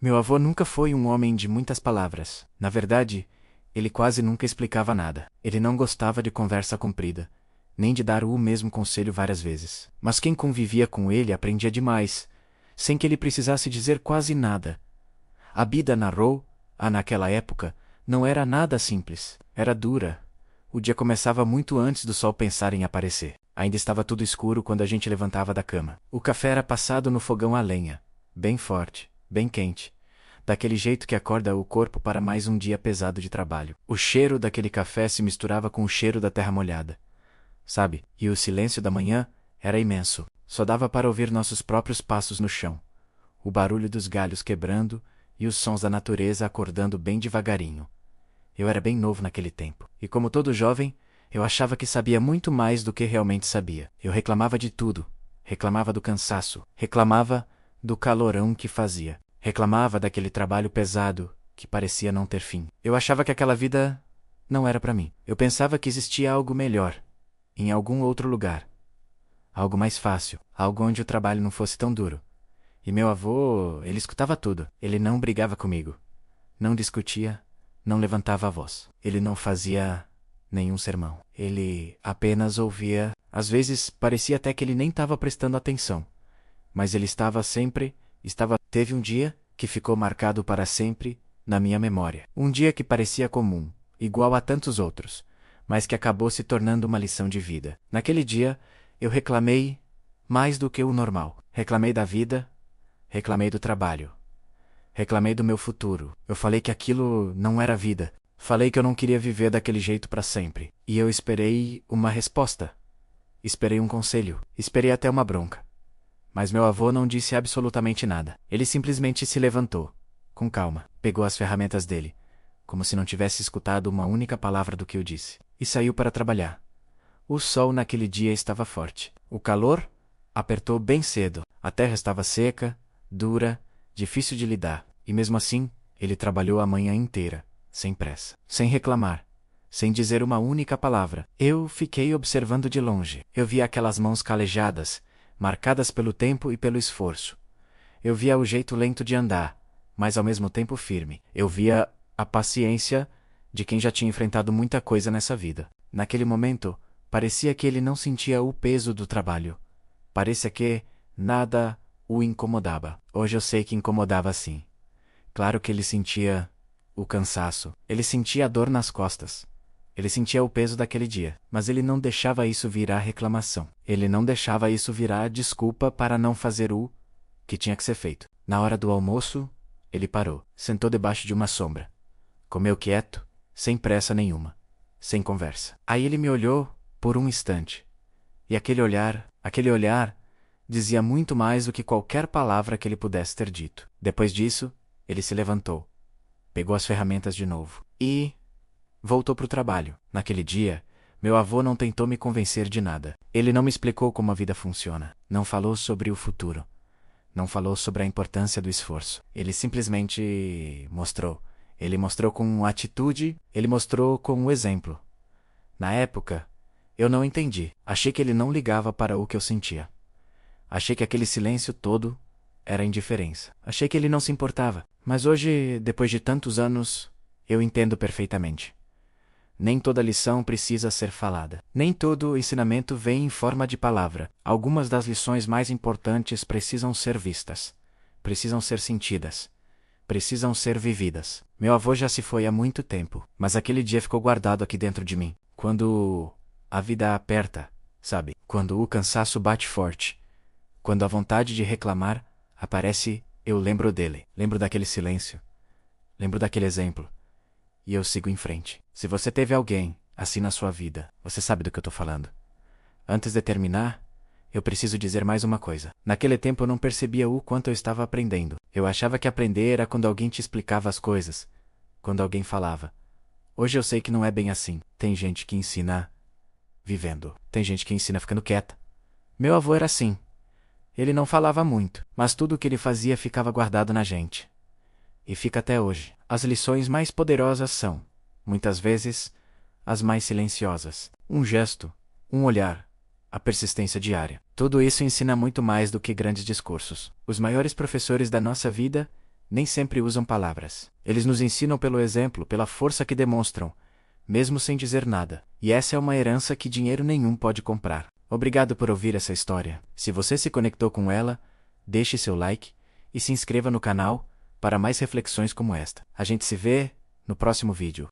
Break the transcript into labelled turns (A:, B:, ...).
A: Meu avô nunca foi um homem de muitas palavras. Na verdade, ele quase nunca explicava nada. Ele não gostava de conversa comprida, nem de dar o mesmo conselho várias vezes. Mas quem convivia com ele aprendia demais, sem que ele precisasse dizer quase nada. A vida narrou, naquela época, não era nada simples. Era dura. O dia começava muito antes do sol pensar em aparecer. Ainda estava tudo escuro quando a gente levantava da cama. O café era passado no fogão a lenha, bem forte, bem quente, daquele jeito que acorda o corpo para mais um dia pesado de trabalho. O cheiro daquele café se misturava com o cheiro da terra molhada, sabe? E o silêncio da manhã era imenso. Só dava para ouvir nossos próprios passos no chão, o barulho dos galhos quebrando e os sons da natureza acordando bem devagarinho. Eu era bem novo naquele tempo, e como todo jovem, eu achava que sabia muito mais do que realmente sabia. Eu reclamava de tudo. Reclamava do cansaço. Reclamava do calorão que fazia. Reclamava daquele trabalho pesado que parecia não ter fim. Eu achava que aquela vida não era para mim. Eu pensava que existia algo melhor, em algum outro lugar. Algo mais fácil, algo onde o trabalho não fosse tão duro. E meu avô, ele escutava tudo. Ele não brigava comigo. Não discutia, não levantava a voz. Ele não fazia nenhum sermão. Ele apenas ouvia. Às vezes parecia até que ele nem estava prestando atenção. Mas ele Teve um dia que ficou marcado para sempre na minha memória. Um dia que parecia comum, igual a tantos outros, mas que acabou se tornando uma lição de vida. Naquele dia, eu reclamei mais do que o normal. Reclamei da vida, reclamei do trabalho, reclamei do meu futuro. Eu falei que aquilo não era vida. Falei que eu não queria viver daquele jeito para sempre. E eu esperei uma resposta. Esperei um conselho. Esperei até uma bronca. Mas meu avô não disse absolutamente nada. Ele simplesmente se levantou, com calma, pegou as ferramentas dele, como se não tivesse escutado uma única palavra do que eu disse, e saiu para trabalhar. O sol naquele dia estava forte. O calor apertou bem cedo. A terra estava seca, dura, difícil de lidar. E mesmo assim, ele trabalhou a manhã inteira, sem pressa, sem reclamar, sem dizer uma única palavra. Eu fiquei observando de longe. Eu via aquelas mãos calejadas, marcadas pelo tempo e pelo esforço. Eu via o jeito lento de andar, mas ao mesmo tempo firme. Eu via a paciência de quem já tinha enfrentado muita coisa nessa vida. Naquele momento, parecia que ele não sentia o peso do trabalho. Parecia que nada o incomodava. Hoje eu sei que incomodava sim. Claro que ele sentia o cansaço. Ele sentia a dor nas costas. Ele sentia o peso daquele dia, mas ele não deixava isso virar reclamação. Ele não deixava isso virar desculpa para não fazer o que tinha que ser feito. Na hora do almoço, ele parou, sentou debaixo de uma sombra. Comeu quieto, sem pressa nenhuma, sem conversa. Aí ele me olhou por um instante. E aquele olhar, dizia muito mais do que qualquer palavra que ele pudesse ter dito. Depois disso, ele se levantou, pegou as ferramentas de novo e voltou para o trabalho. Naquele dia, meu avô não tentou me convencer de nada. Ele não me explicou como a vida funciona. Não falou sobre o futuro. Não falou sobre a importância do esforço. Ele simplesmente mostrou. Ele mostrou com atitude, ele mostrou com o exemplo. Na época, eu não entendi. Achei que ele não ligava para o que eu sentia. Achei que aquele silêncio todo era indiferença. Achei que ele não se importava. Mas hoje, depois de tantos anos, eu entendo perfeitamente. Nem toda lição precisa ser falada. Nem todo ensinamento vem em forma de palavra. Algumas das lições mais importantes precisam ser vistas, precisam ser sentidas, precisam ser vividas. Meu avô já se foi há muito tempo, mas aquele dia ficou guardado aqui dentro de mim. Quando a vida aperta, sabe? Quando o cansaço bate forte, quando a vontade de reclamar aparece, eu lembro dele. Lembro daquele silêncio. Lembro daquele exemplo. E eu sigo em frente. Se você teve alguém assim na sua vida, você sabe do que eu tô falando. Antes de terminar, eu preciso dizer mais uma coisa. Naquele tempo eu não percebia o quanto eu estava aprendendo. Eu achava que aprender era quando alguém te explicava as coisas, quando alguém falava. Hoje eu sei que não é bem assim. Tem gente que ensina vivendo. Tem gente que ensina ficando quieta. Meu avô era assim. Ele não falava muito, mas tudo o que ele fazia ficava guardado na gente. E fica até hoje. As lições mais poderosas são, muitas vezes, as mais silenciosas. Um gesto, um olhar, a persistência diária. Tudo isso ensina muito mais do que grandes discursos. Os maiores professores da nossa vida nem sempre usam palavras. Eles nos ensinam pelo exemplo, pela força que demonstram, mesmo sem dizer nada. E essa é uma herança que dinheiro nenhum pode comprar. Obrigado por ouvir essa história. Se você se conectou com ela, deixe seu like e se inscreva no canal para mais reflexões como esta. A gente se vê no próximo vídeo.